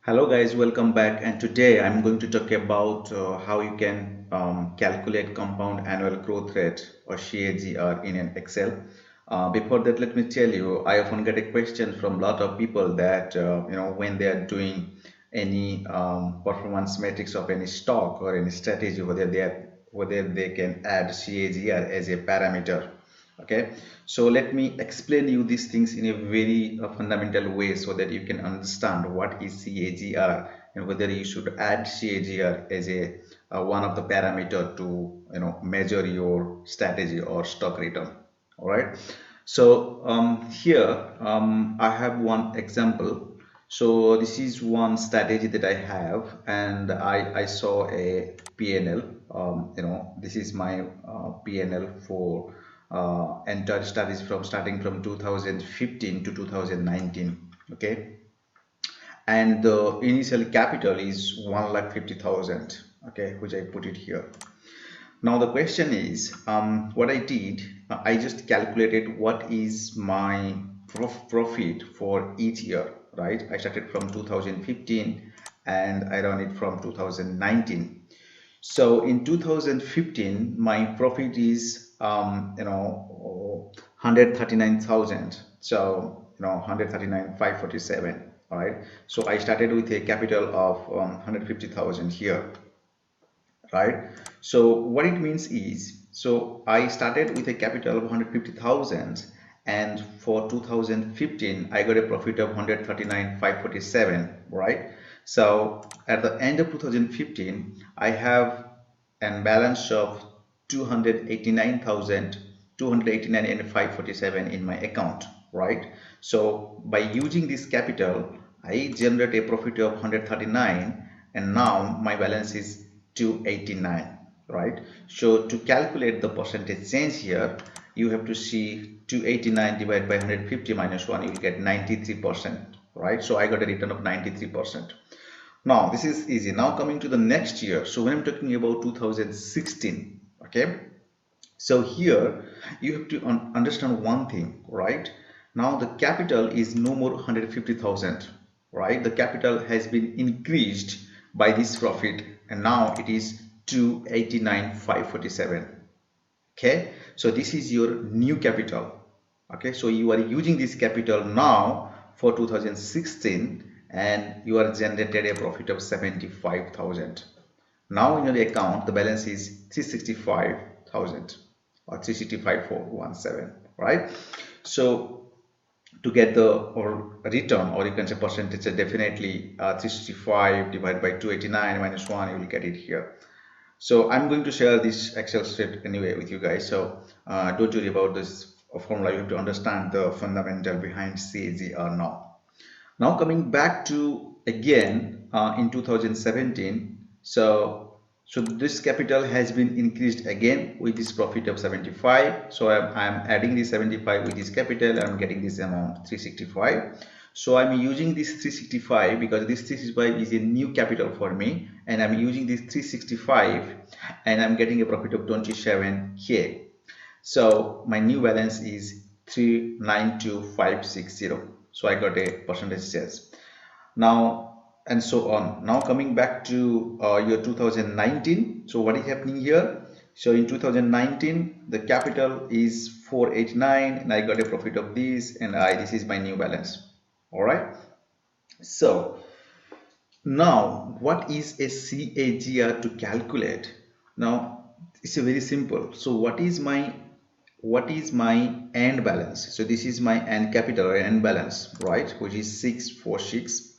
Hello guys, welcome back, and today I'm going to talk about how you can calculate compound annual growth rate or CAGR in an Excel. Before that, let me tell you, I often get a question from a lot of people that when they are doing any performance metrics of any stock or any strategy, whether they can add CAGR as a parameter. Okay, so let me explain you these things in a very fundamental way so that you can understand what is CAGR and whether you should add CAGR as a one of the parameter to measure your strategy or stock return. All right, so here I have one example. So this is one strategy that I have, and I saw a PNL. This is my PNL for entire studies from starting from 2015 to 2019. Okay, and the initial capital is 1,50,000. Okay, which I put it here. Now the question is, what I did, I just calculated what is my profit for each year, right? I started from 2015 and I run it from 2019. So in 2015, my profit is 139,000. So 139,547. All right. So I started with a capital of 150,000 here, right? So what it means is, so I started with a capital of 150,000, and for 2015 I got a profit of 139,547, right? So at the end of 2015 I have a balance of 289,289 and 547 in my account, right? So by using this capital I generate a profit of 139, and now my balance is 289, right? So to calculate the percentage change here, you have to see 289 divided by 150 minus 1, you will get 93%, right? So I got a return of 93%. Now this is easy. Now coming to the next year, so when I'm talking about 2016, okay, so here you have to understand one thing, right? Now the capital is no more 150,000, right? The capital has been increased by this profit, and now it is 289,547. Okay, so this is your new capital. Okay, so you are using this capital now for 2016, and you are generated a profit of 75,000. Now in your account the balance is 365,000 or 365,417, right? So to get the or return, or you can say percentage, definitely 365 divided by 289 minus 1, you will get it here. So I'm going to share this Excel sheet anyway with you guys. So don't worry about this formula. You have to understand the fundamental behind CAGR now. Now coming back to again in 2017. So this capital has been increased again with this profit of 75. So I'm adding this 75 with this capital. I'm getting this amount 365. So I'm using this 365 because this 365 is a new capital for me, and I'm using this 365 and I'm getting a profit of 27k. So my new balance is 392,560. So I got a percentage change. Now and so on. Now coming back to year 2019. So what is happening here? So in 2019 the capital is 489 and I got a profit of this, and this is my new balance. All right. So now what is a CAGR to calculate? Now it's a very simple. So what is my end balance? So this is my end capital or end balance, right, which is 646.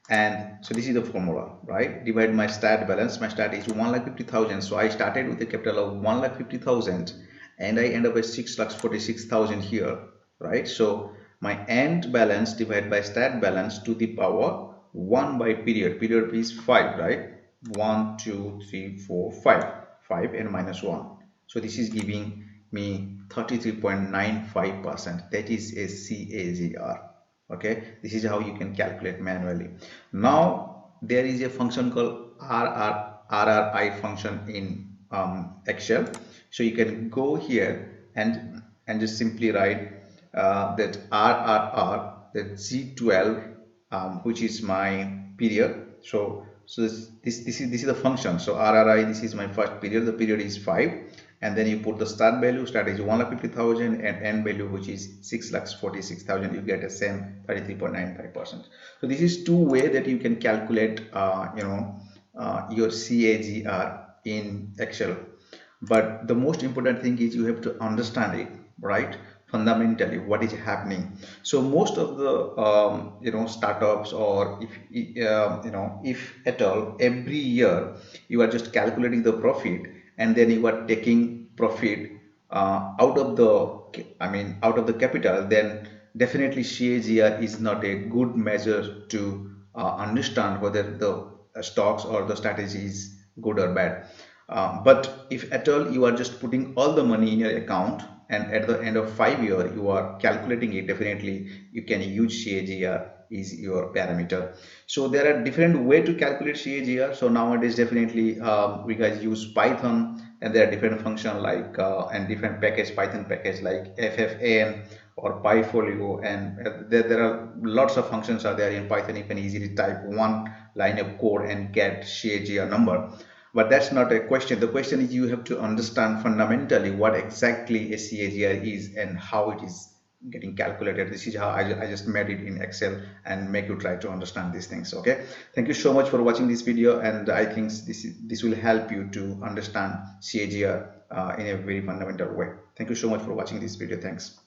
And so this is the formula, right? Divide my stat balance. My stat is 1,50,000. So I started with a capital of 1,50,000 and I end up at 6,46,000 here, right? So my end balance divided by stat balance to the power 1 by period. Period is 5, right? 1, 2, 3, 4, 5. 5 and minus 1. So this is giving me 33.95%. That is a CAGR. Okay, this is how you can calculate manually. Now there is a function called RRI function in Excel. So you can go here and just simply write that RRR, that G12 which is my period. So this is the function. So RRI, this is my first period. The period is 5, and then you put the start value. Start is 1,50,000, and end value, which is 6,46,000. You get the same 33.95%. So this is two way that you can calculate your CAGR in Excel. But the most important thing is you have to understand it, right? Fundamentally what is happening. So most of the startups, or if at all, every year you are just calculating the profit, and then you are taking profit out of the, out of the capital. Then definitely CAGR is not a good measure to understand whether the stocks or the strategy is good or bad. But if at all you are just putting all the money in your account, and at the end of 5 years you are calculating it, definitely you can use CAGR is your parameter. So there are different way to calculate CAGR. So nowadays definitely we guys use Python, and there are different function like and different package, Python package like FFAN or PyFolio, and there are lots of functions are there in Python. You can easily type one line of code and get CAGR number. But that's not a question. The question is you have to understand fundamentally what exactly a CAGR is and how it is getting calculated. This is how I just made it in Excel and make you try to understand these things. Okay. Thank you so much for watching this video, and I think this will help you to understand CAGR in a very fundamental way. Thank you so much for watching this video. Thanks.